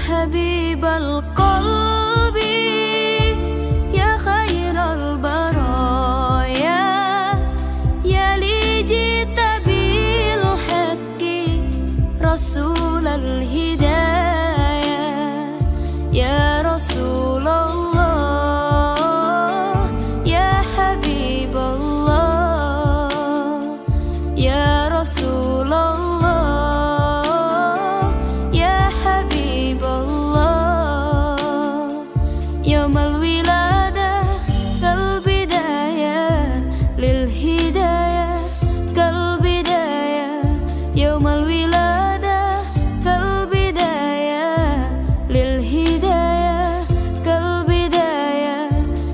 حبيب القلب يا خير البرايا يا لي جئت بالحق رسول الهدايا يا رسول الله يا حبيب الله يا رسول الله يا حبيب الله يوم الولادة كالبداية للهداية كالبداية يوم الولادة كالبداية للهداية كالبداية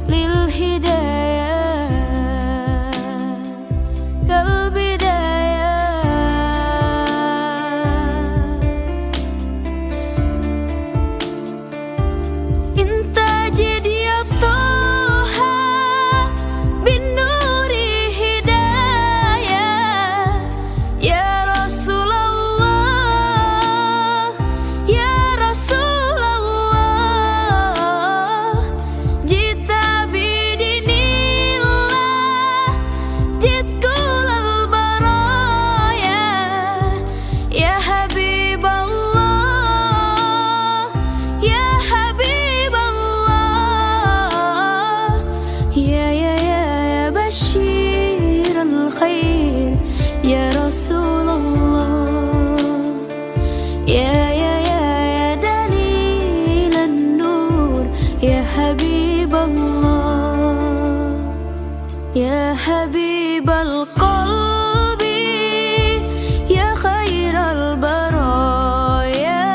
للهداية كالبداية انت جد يا طه بالنور هداية يا رسول الله يا رسول الله جئت بدين الله جئت كل البرايا يا حبيب الله يا حبيب الله يا بشير الخير يا رسول الله يا دليل النور يا حبيب الله يا حبيب القلب يا خير البرايا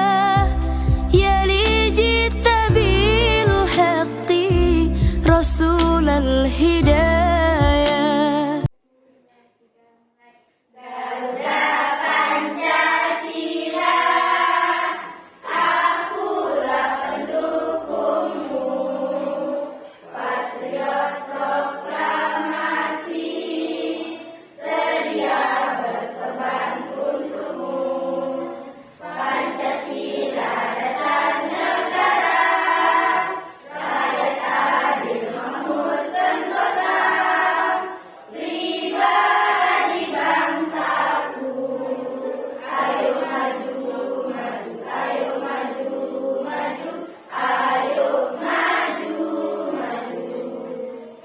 يا لي جئت بالحق رسول الهدايا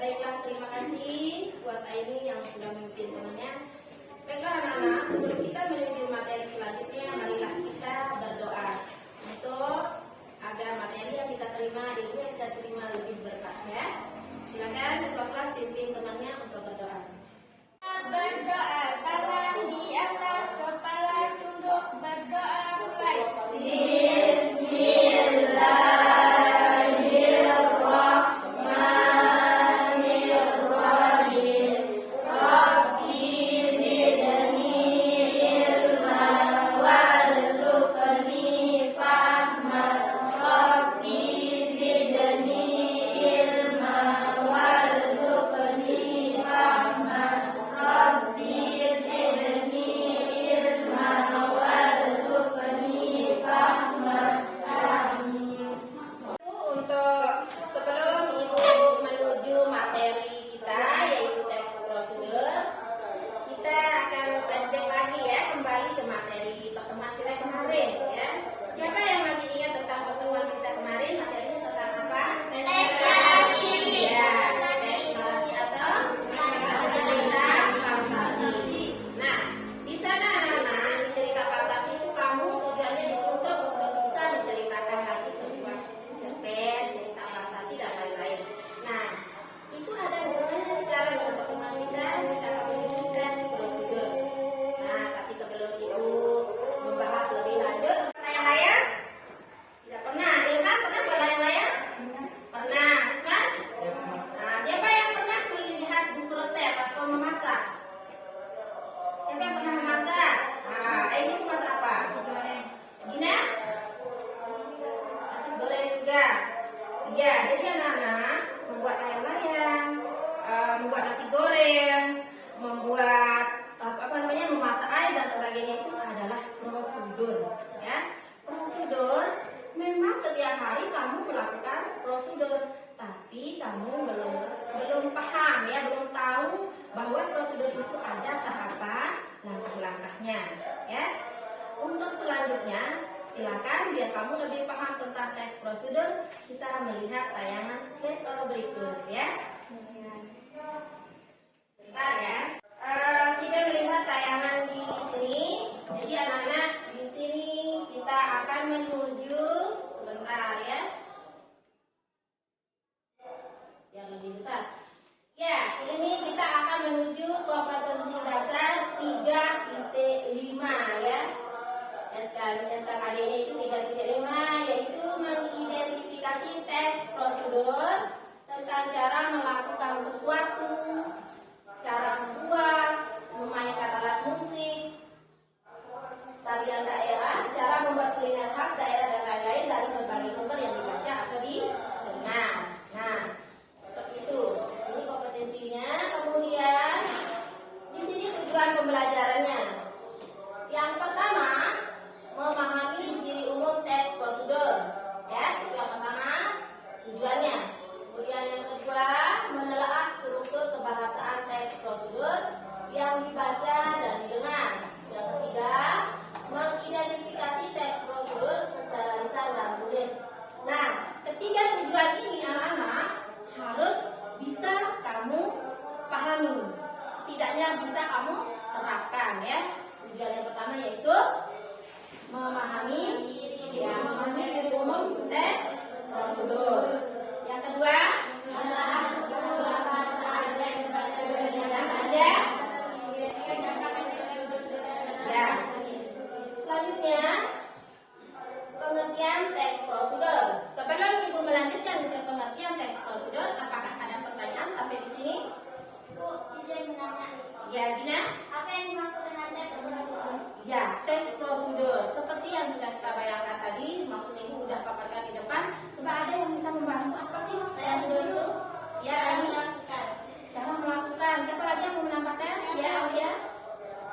Baiklah, terima kasih buat Aini yang sudah memimpin temannya. Baiklah anak-anak, sebelum kita menuju materi selanjutnya, marilah kita berdoa untuk agar materi yang kita terima ini kita terima lebih berkah ya. Silakan ketua kelas pimpin temannya untuk berdoa. Berdoa, tangan di atas kepala tunduk, berdoa mulai. Untuk sebelum Ibu menuju materi kita yaitu teks prosedur, kita akan flashback lagi ya, kembali ke materi pertemuan kita kemarin ya. Siapa yang masih ingat tentang pertemuan kita kemarin? Materinya tentang apa? Teks narasi. Ya, teks narasi atau cerita fantasi. Nah, di sana anak-anak di cerita fantasi itu kamu tujuannya dituntut untuk bisa menceritakan lagi sebuah cerpen, cerita fantasi dan lain-lain. Nah, itu ada hubungannya sekarang dengan pertemuan kita akan menuju teks prosedur. Nah, tapi sebelum itu membahas lebih lanjut layang-layang, tidak pernah. Ilham pernah berlayang-layang? Pernah, Usman? Nah, siapa yang pernah melihat buku resep atau memasak? Siapa yang pernah memasak? Nah, ini memasak apa? Nasi goreng. Gina? Nasi goreng juga. Ya, jadi anak-anak membuat layang-layang, membuat nasi goreng, membuat apa namanya, memasak air dan sebagainya itu adalah prosedur, ya. Prosedur memang kamu belum paham ya, belum tahu bahwa prosedur itu ada tahapan langkah-langkahnya ya. Untuk selanjutnya silakan biar kamu lebih paham tentang tes prosedur, kita melihat tayangan slide berikut ya. Sebentar ya. Sudah melihat tayangan di sini. Jadi anak-anak di sini kita akan menuju sebentar ya. Yang lebih besar. Ya, ini kita akan menuju kompetensi dasar 3.5 ya. SKD-nya itu 3.5, yaitu mengidentifikasi teks prosedur tentang cara melakukan sesuatu, cara membuat, memainkan alat musik, tarian daerah, cara membuat kuliner khas daerah dan lain-lain dari berbagai sumber yang dibaca atau didengar. Nah, seperti itu. Ini kompetensinya. Kemudian di sini tujuan pembelajarannya. Yang pertama, memahami ciri umum teks prosedur. Ya, itu yang pertama tujuannya. Kemudian yang kedua, menelaah struktur kebahasaan teks prosedur yang dibaca dan didengar. Yang ketiga, mengidentifikasi teks prosedur secara lisan dan tulis. Nah, ketiga tujuan ini anak-anak harus bisa kamu pahami. Setidaknya bisa kamu terapkan ya. Tujuan yang pertama yaitu memahami ciri umum teks prosedur. Yang kedua, menelaah struktur kebahasaan teks prosedur yang ada. Ya. Selanjutnya, pengertian teks prosedur. Sebelum Ibu melanjutkan ke pengertian teks prosedur, apakah ada pertanyaan sampai di sini? Bu, izin menanya. Ya, Gina. Apa yang dimaksud dengan teks prosedur? Ya, teks prosedur seperti yang sudah kita bayangkan tadi, maksudnya Ibu sudah paparkan di depan. Coba ada yang bisa membantu apa sih prosedur itu? Ya, Ani. Melakukan. Cara melakukan. Siapa lagi yang mau menambahkan? Ya, Aulia.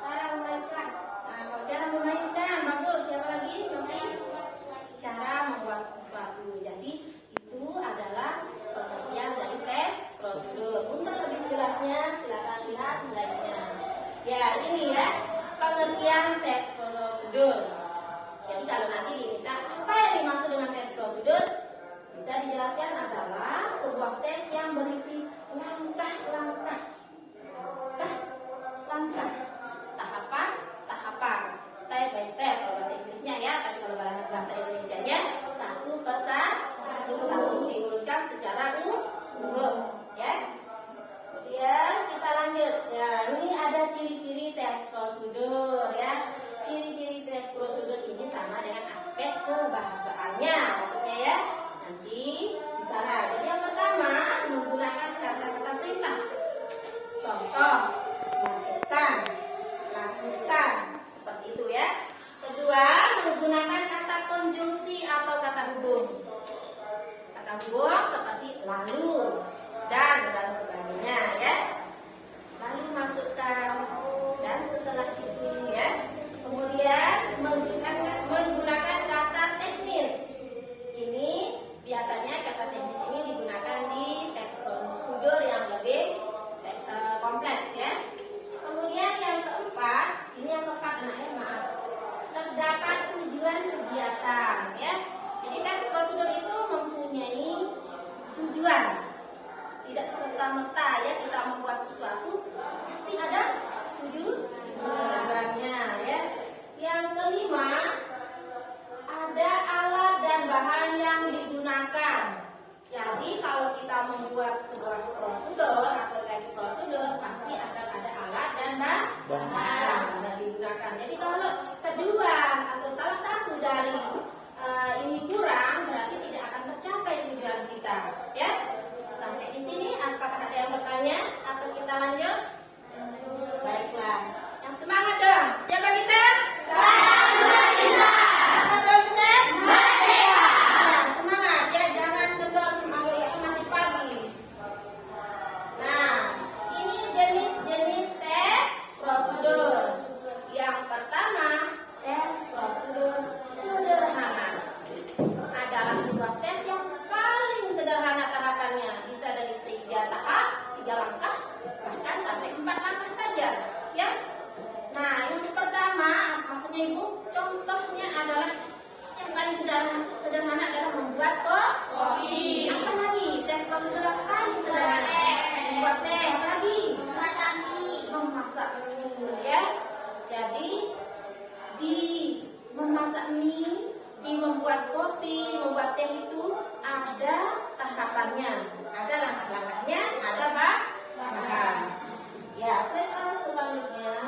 Cara memainkan. Nah, kalau cara memainkan, bagus. Siapa lagi? Novi. Cara membuat sesuatu. Jadi itu adalah pengertian dari teks prosedur. Untuk lebih jelasnya, silakan lihat slide-nya. Ya, ini ya pengertian teks prosedur. Jadi kalau nanti diminta apa yang dimaksud dengan teks prosedur, bisa dijelaskan adalah sebuah tes yang berisi langkah-langkah, tahapan, step by step kalau bahasa Inggrisnya ya. Tapi kalau bahasa Indonesianya satu persatu diurutkan secara urut ya. Kemudian kita lanjut ya. Ini ada ciri-ciri teks prosedur ya. Ciri-ciri teks prosedur ini sama dengan aspek kebahasaannya maksudnya ya. Nanti misalnya, jadi yang pertama menggunakan kata-kata perintah. Contoh, masukkan, lakukan, seperti itu ya. Kedua, menggunakan kata konjungsi atau kata hubung. Kata hubung seperti lalu, dan sebagainya ya. Lalu masukkan, dan setelah itu ya. Kemudian menggunakan kata teknis. Ini biasanya kata teknis ini digunakan di teks prosedur yang lebih kompleks ya. Kemudian yang keempat, ini yang keempat maaf. Terdapat tujuan kegiatan ya. Jadi teks prosedur itu mempunyai tujuan. Tidak serta-merta ya kita membuat sesuatu pasti ada tujuannya ya. Yang kelima, ada alat dan bahan yang digunakan. Jadi kalau kita membuat sebuah prosedur atau teks prosedur pasti akan ada alat dan bahan yang digunakan. Jadi kalau kedua atau salah satu dari ini kurang, berarti tidak akan tercapai tujuan kita ya. Sampai di sini apakah ada yang bertanya atau kita lanjut? Baiklah. Yang semangat dong. Siapa kita? Satu dosen Merdeka. Nah, semangat ya, jangan kendor Aulia, masih pagi. Nah, ini jenis-jenis teks prosedur. Yang pertama, teks prosedur sederhana. bahannya. Ada langkah-langkahnya, ada bahan. Ya, selanjutnya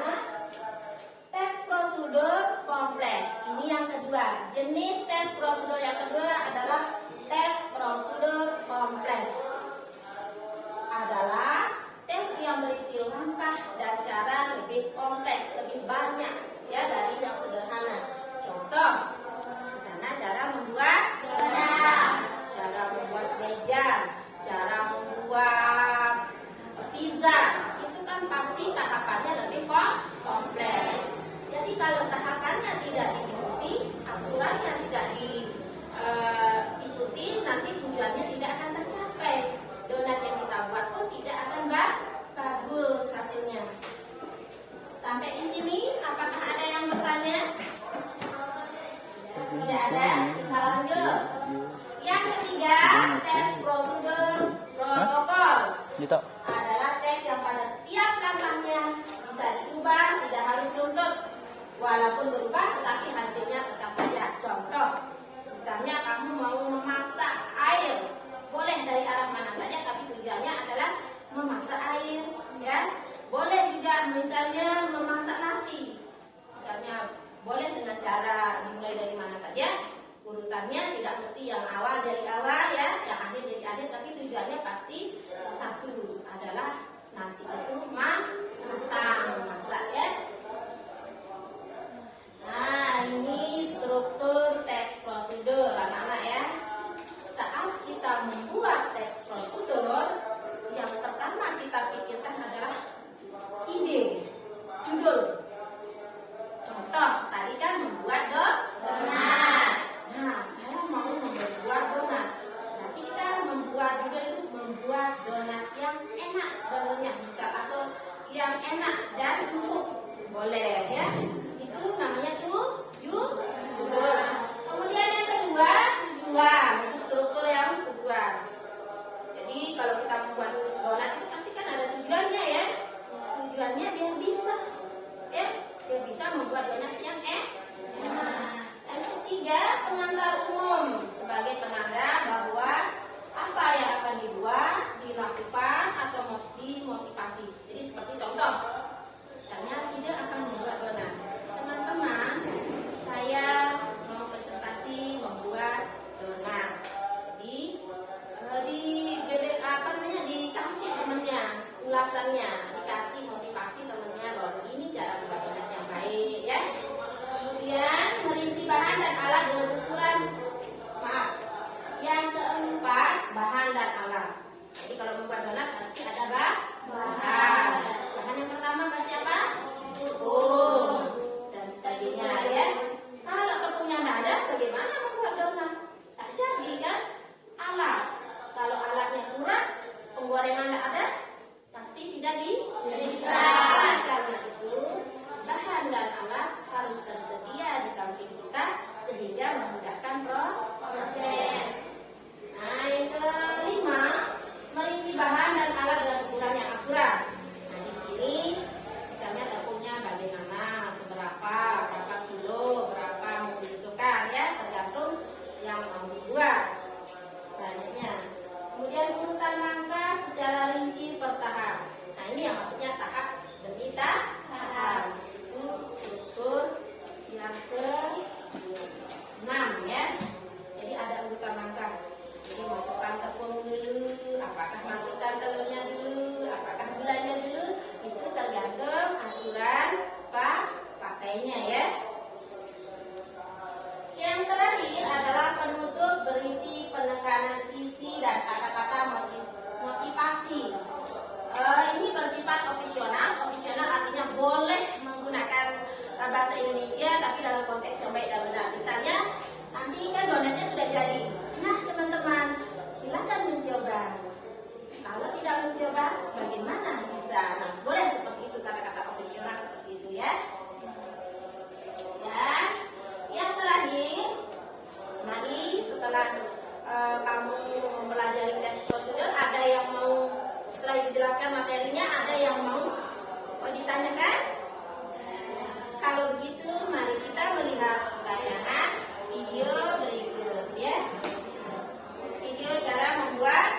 teks prosedur kompleks. Ini yang kedua. Jenis teks prosedur yang kedua adalah teks prosedur kompleks. Adalah teks yang berisi langkah dan cara lebih kompleks, lebih banyak ya dari yang sederhana. Contoh, di sana cara membuat donat, cara membuat meja, cara membuat pizza. Itu kan pasti tahapannya lebih kompleks. Jadi kalau tahapannya tidak diikuti, aturannya tidak diikuti, nanti tujuannya tidak akan tercapai. Donat yang kita buat pun tidak akan bagus hasilnya. Sampai di sini, apakah ada yang bertanya? Tidak ada. Kita lanjut. Yang ketiga, tes prosedur protokol. Adalah tes yang pada setiap langkahnya bisa diubah, tidak harus nuntut. Walaupun berubah, tetapi hasilnya tetap saja. Contoh, misalnya kamu mau memasak air, boleh dari arah mana saja, tapi tujuannya adalah memasak air, ya. Boleh juga misalnya memasak nasi, misalnya boleh dengan cara dimulai dari mana saja. Urutannya tidak mesti yang awal dari awal ya, yang akhir dari akhir, tapi tujuannya pasti satu, adalah nasi itu memasak ya. Nah, ini struktur teks prosedur anak-anak ya. Saat kita membuat teks prosedur, yang pertama kita pikirkan adalah ide, judul. Contoh, tadi kan membuat donat. Nah, saya mau membuat donat. Nanti kita membuat judul itu membuat donat yang enak dulunya, misal, atau yang enak dan empuk. Boleh ya. Itu namanya judul. Kemudian yang kedua, tujuan. Struktur yang kedua. Jadi kalau kita membuat donat itu pasti kan ada tujuannya ya. Tujuannya biar bisa ya, biar bisa membuat donat yang enak. Yang ketiga, pengantar umum sebagai penanda bahwa apa yang akan dibuat, dilakukan atau dimotivasi. Jadi seperti contoh, misalnya Sida akan membuat donat. Teman-teman, saya mau presentasi membuat donat. Dikasih temennya ulasannya, dikasih motivasi temennya bahwa ini cara membuat donat yang baik ya. Kemudian merinci bahan dan alat dengan ukuran. Yang keempat, bahan dan alat. Jadi kalau membuat donat pasti ada bahan. Bahan yang pertama pasti apa? Tepung dan sebagainya ya. Kalau tepungnya tidak ada, bagaimana membuat donat? Tak jadi kan? Alat. Kalau alatnya kurang, penggorengan tidak ada, pasti tidak bisa. Karena itu bahan dan alat harus tersedia di samping kita sehingga memudahkan proses. Nah, yang kelima, merinci bahan dan alat dengan ukuran yang akurat. Nah, di sini misalnya tepungnya bagaimana, berapa kilo, berapa mau dibutuhkan ya, tergantung yang mau dibuat banyaknya. Kemudian urutan langkah secara rinci per tahap. Nah, ini yang maksudnya tahap demi tahap. Itu struktur yang ke-6 ya. Jadi ada urutan langkah. Jadi masukkan tepung dulu, apakah masukkan telurnya dulu, apakah gulanya dulu, itu tergantung aturan pakainya ya. Yang terakhir adalah penutup berisi penekanan isi dan kata-kata motivasi. Ini bersifat opsional. Opsional artinya boleh menggunakan bahasa Indonesia, tapi dalam konteks yang baik dan benar. Misalnya, nanti kan donatnya sudah jadi. Nah, teman-teman, silakan mencoba. Kalau tidak mencoba, bagaimana bisa? Nah, boleh seperti itu, kata-kata opsional seperti itu ya. Dan yang terakhir, mari setelah kamu mempelajari tes prosedur, ada yang mau setelah dijelaskan materinya, ada yang mau ditanyakan? Kalau begitu, mari kita melihat tayangan video berikut ya. Video cara membuat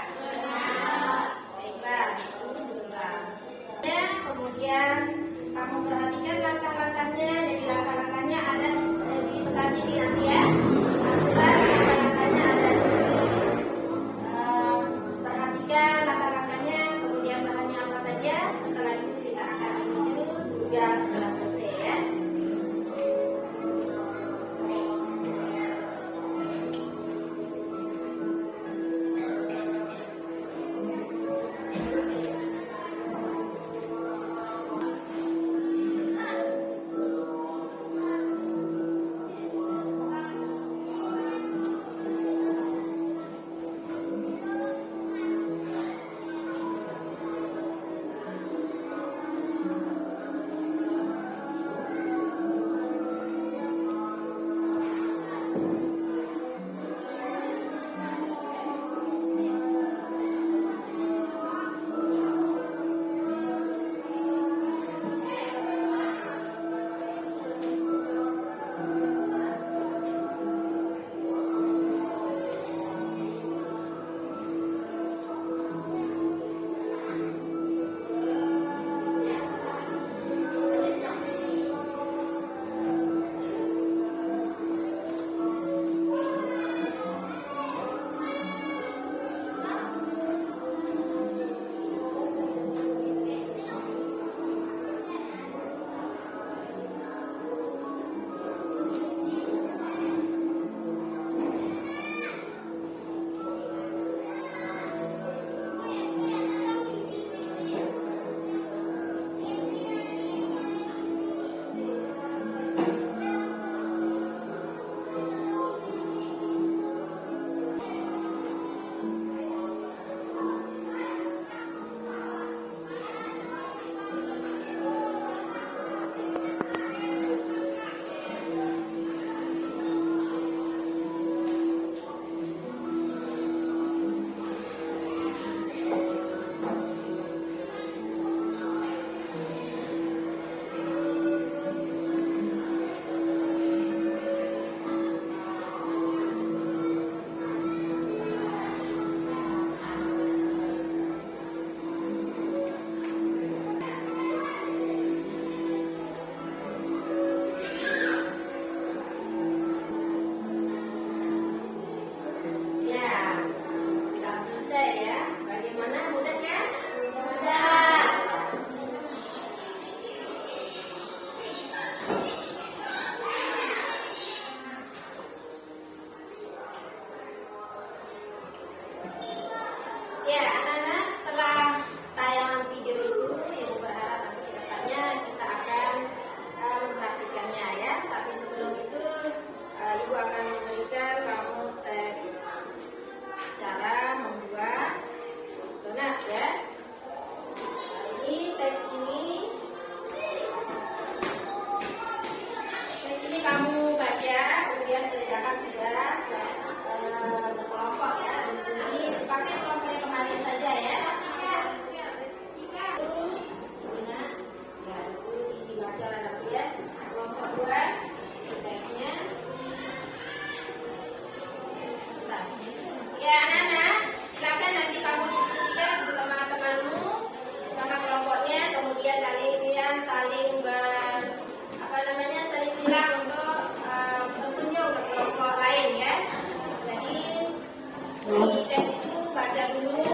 Di tes itu baca dulu,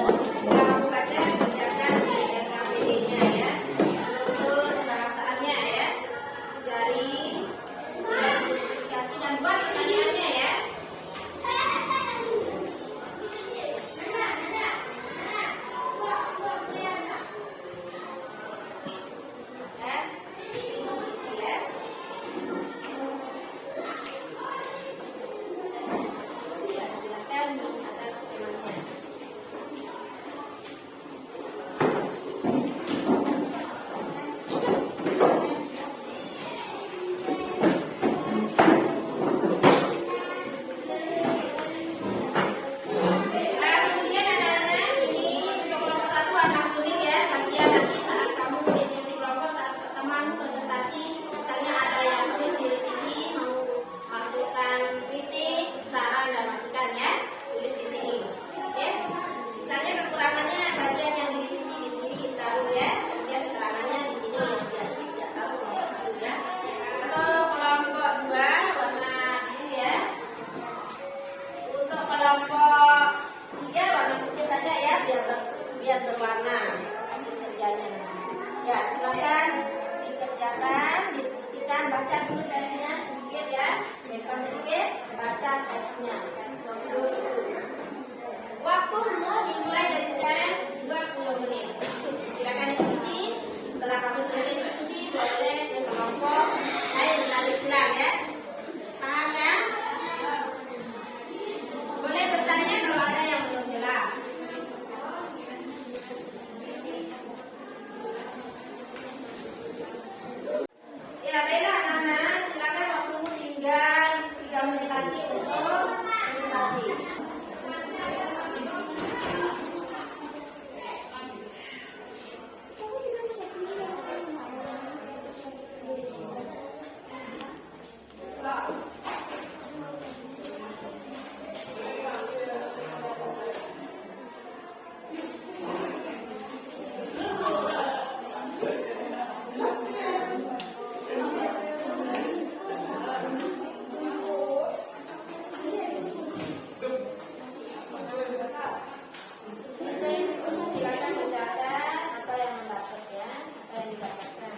kalau baca kerjakan di RKPD-nya ya. Untuk bahasaannya ya, cari identifikasi dan buat pertanyaannya ya. Biar berwarna hasil kerjanya. Ya, silakan dikerjakan, diskusikan, baca dulu tesnya sedikit ya. Depan sedikit, baca tesnya. Tes 20 waktumu dimulai dari sekarang 20 menit. Silakan diskusi. Setelah kamu selesai diskusi, boleh berkelompok. Ayo menarik silang ya. Paham ya? Boleh bertanya kalau ada yang belum jelas. Ya baiklah anak-anak, silakan waktumu tinggal 3 menit lagi untuk presentasi. Silakan mencatat apa yang mendapat ya, apa yang didapatkan.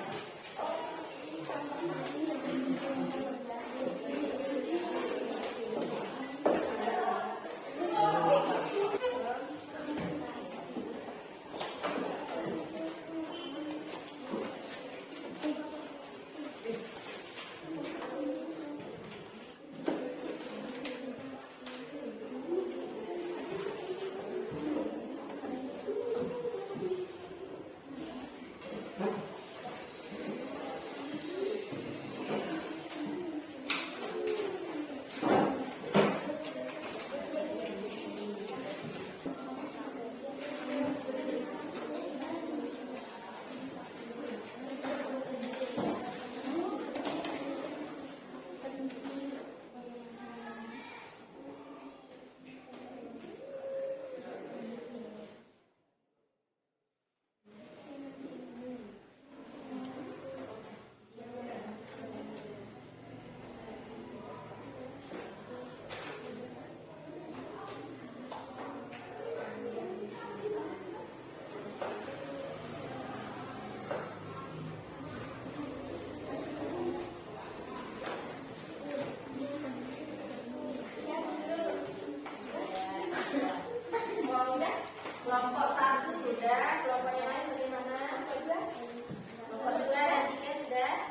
Kelompok 1 sudah, kelompok yang lain bagaimana? Kelompok 2 dan 3 sudah?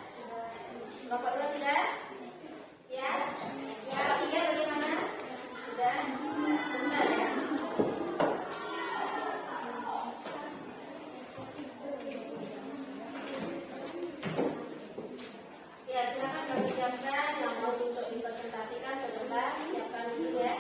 Kelompok 2 sudah? Ya? Yang 3 bagaimana? Sudah? Sebentar ya. Ya, silakan kami siapkan yang mau untuk dipresentasikan sebentar. Siapkan dulu ya.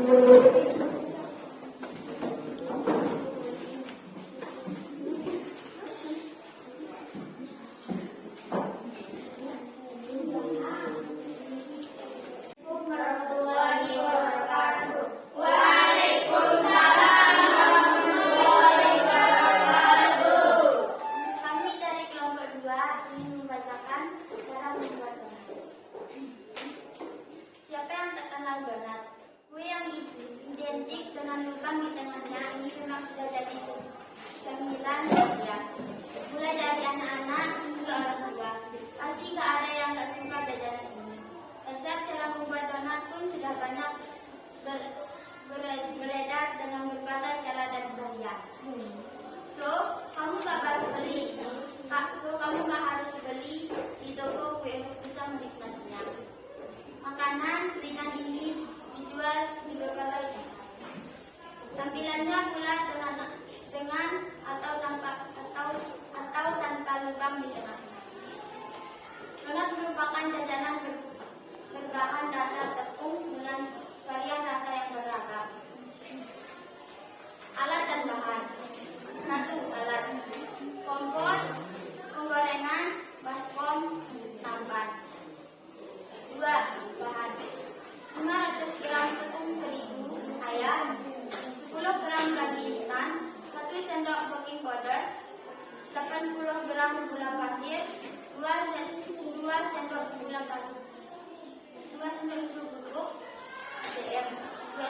warahmatullahi wabarakatuh. Kami dari kelompok 2 ingin membacakan cara membuat donat. Siapa yang tak kenal donat? Kue yang identik dengan lubang di tengahnya ini memang sudah jadi cemilan ya. Mulai dari anak-anak hingga orang tua, pasti gak ada yang gak suka jajanan ini. Resep cara membuat donat pun sudah banyak beredar dengan berbagai cara dan varian. Kamu gak harus beli di toko kue untuk bisa menikmatinya. Makanan ringan ini dijual di berbagai tempat. Tampilannya pula dengan atau tanpa lubang di tengahnya. Donat merupakan jajanan berbahan dasar tepung dengan varian rasa yang beragam. Alat dan bahan. 1. Alat: kompor, penggorengan, baskom, tampan. 2. Bahan: 500 gram tepung terigu ayam, 10 gram ragi instan, 1 sendok baking powder, 80 gram gula pasir, 2 sendok gula pasir, 2 sendok susu bubuk, 2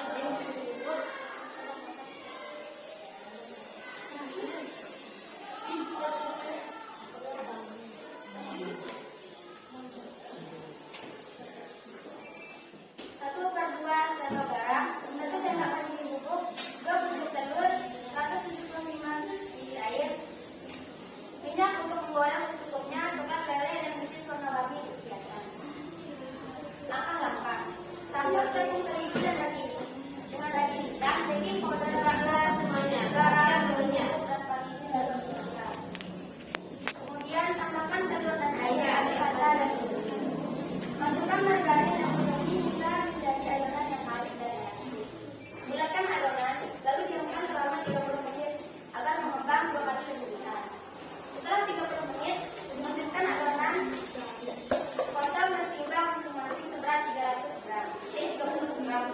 sendok susu bubuk, kemudian tambahkan telur dan air pada dasarnya. Masukkan margarin dan menjadi hingga menjadi adonan yang manis dan elastis. Bulatkan adonan, lalu diamkan selama 30 menit agar mengembang 2 kali lebih besar. Setelah 30 menit, dimasukkan adonan. Potong bertimbang masing-masing seberat 300 gram, 30 gram.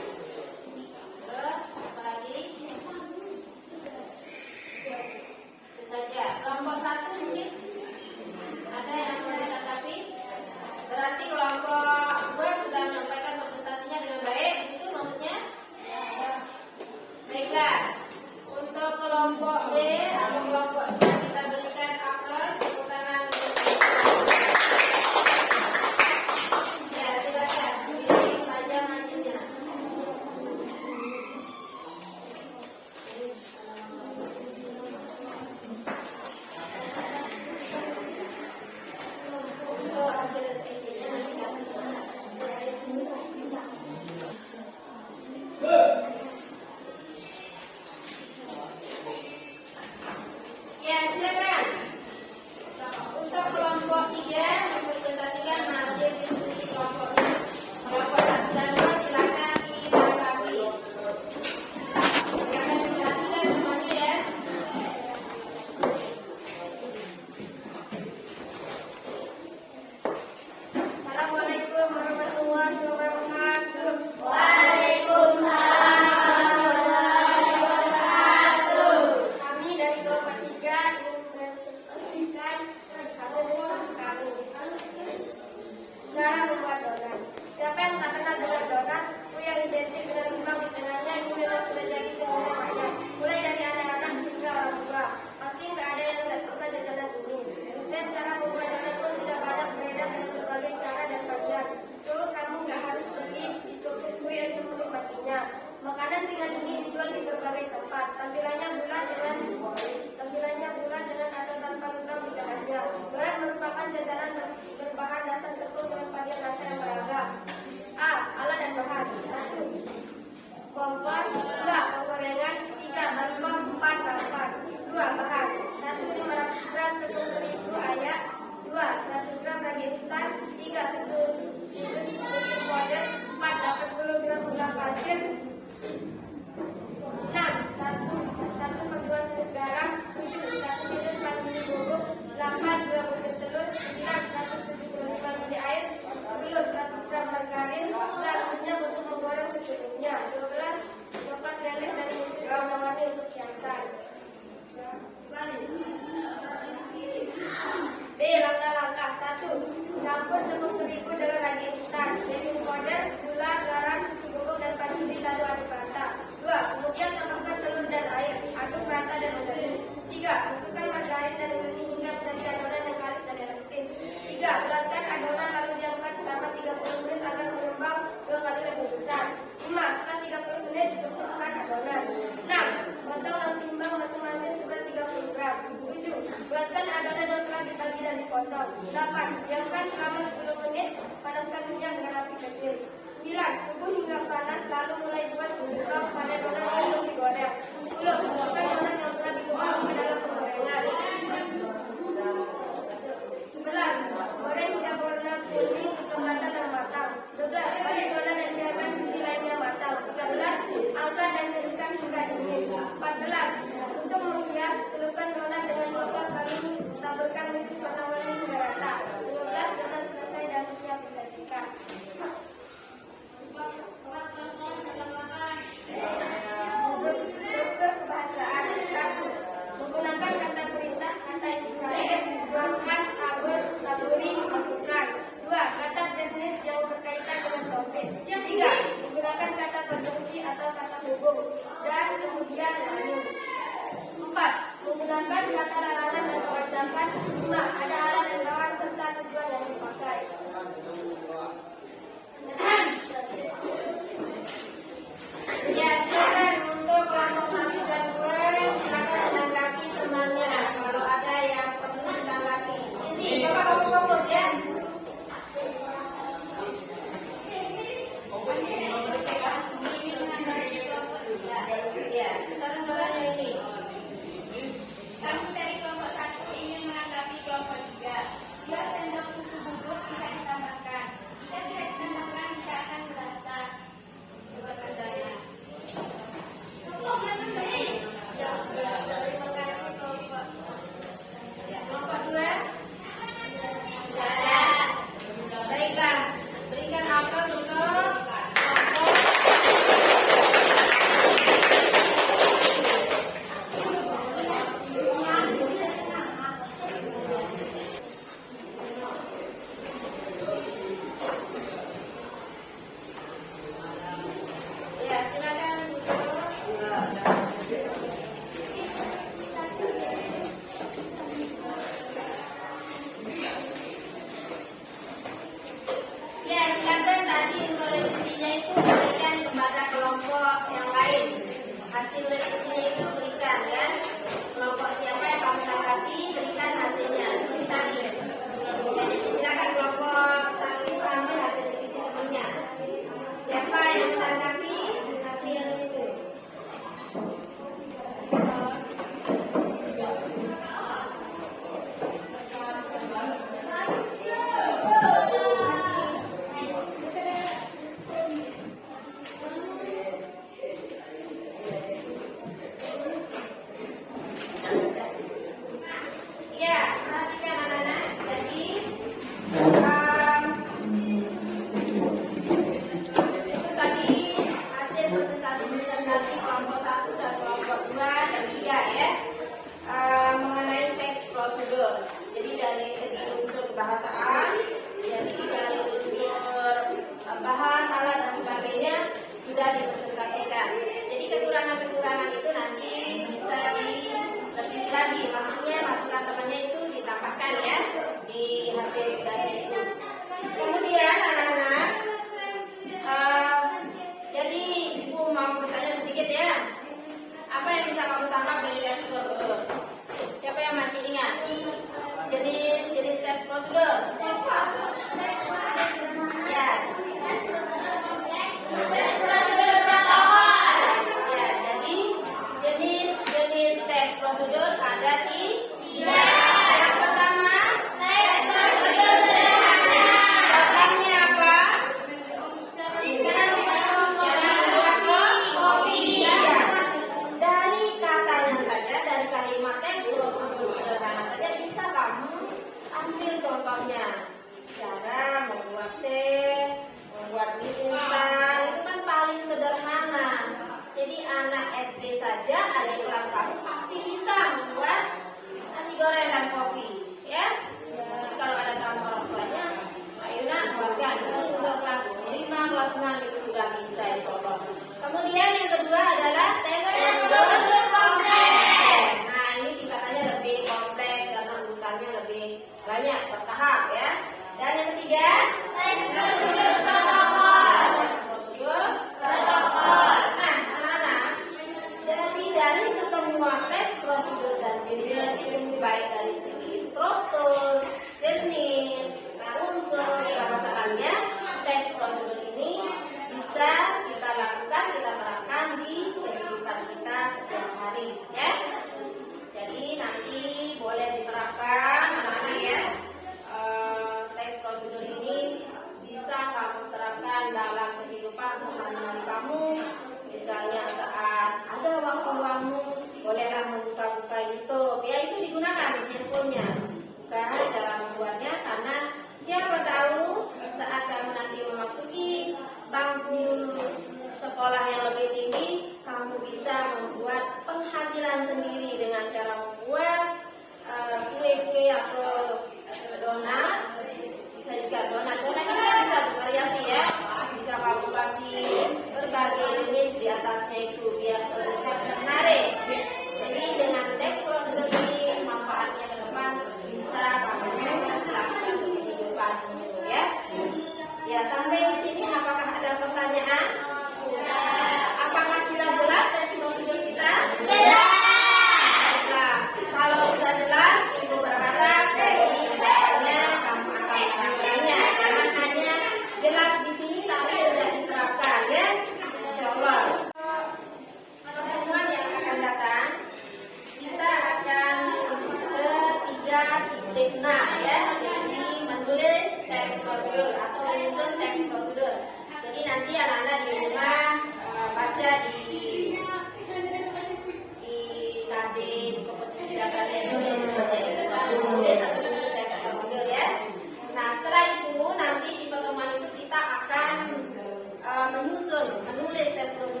tulis tes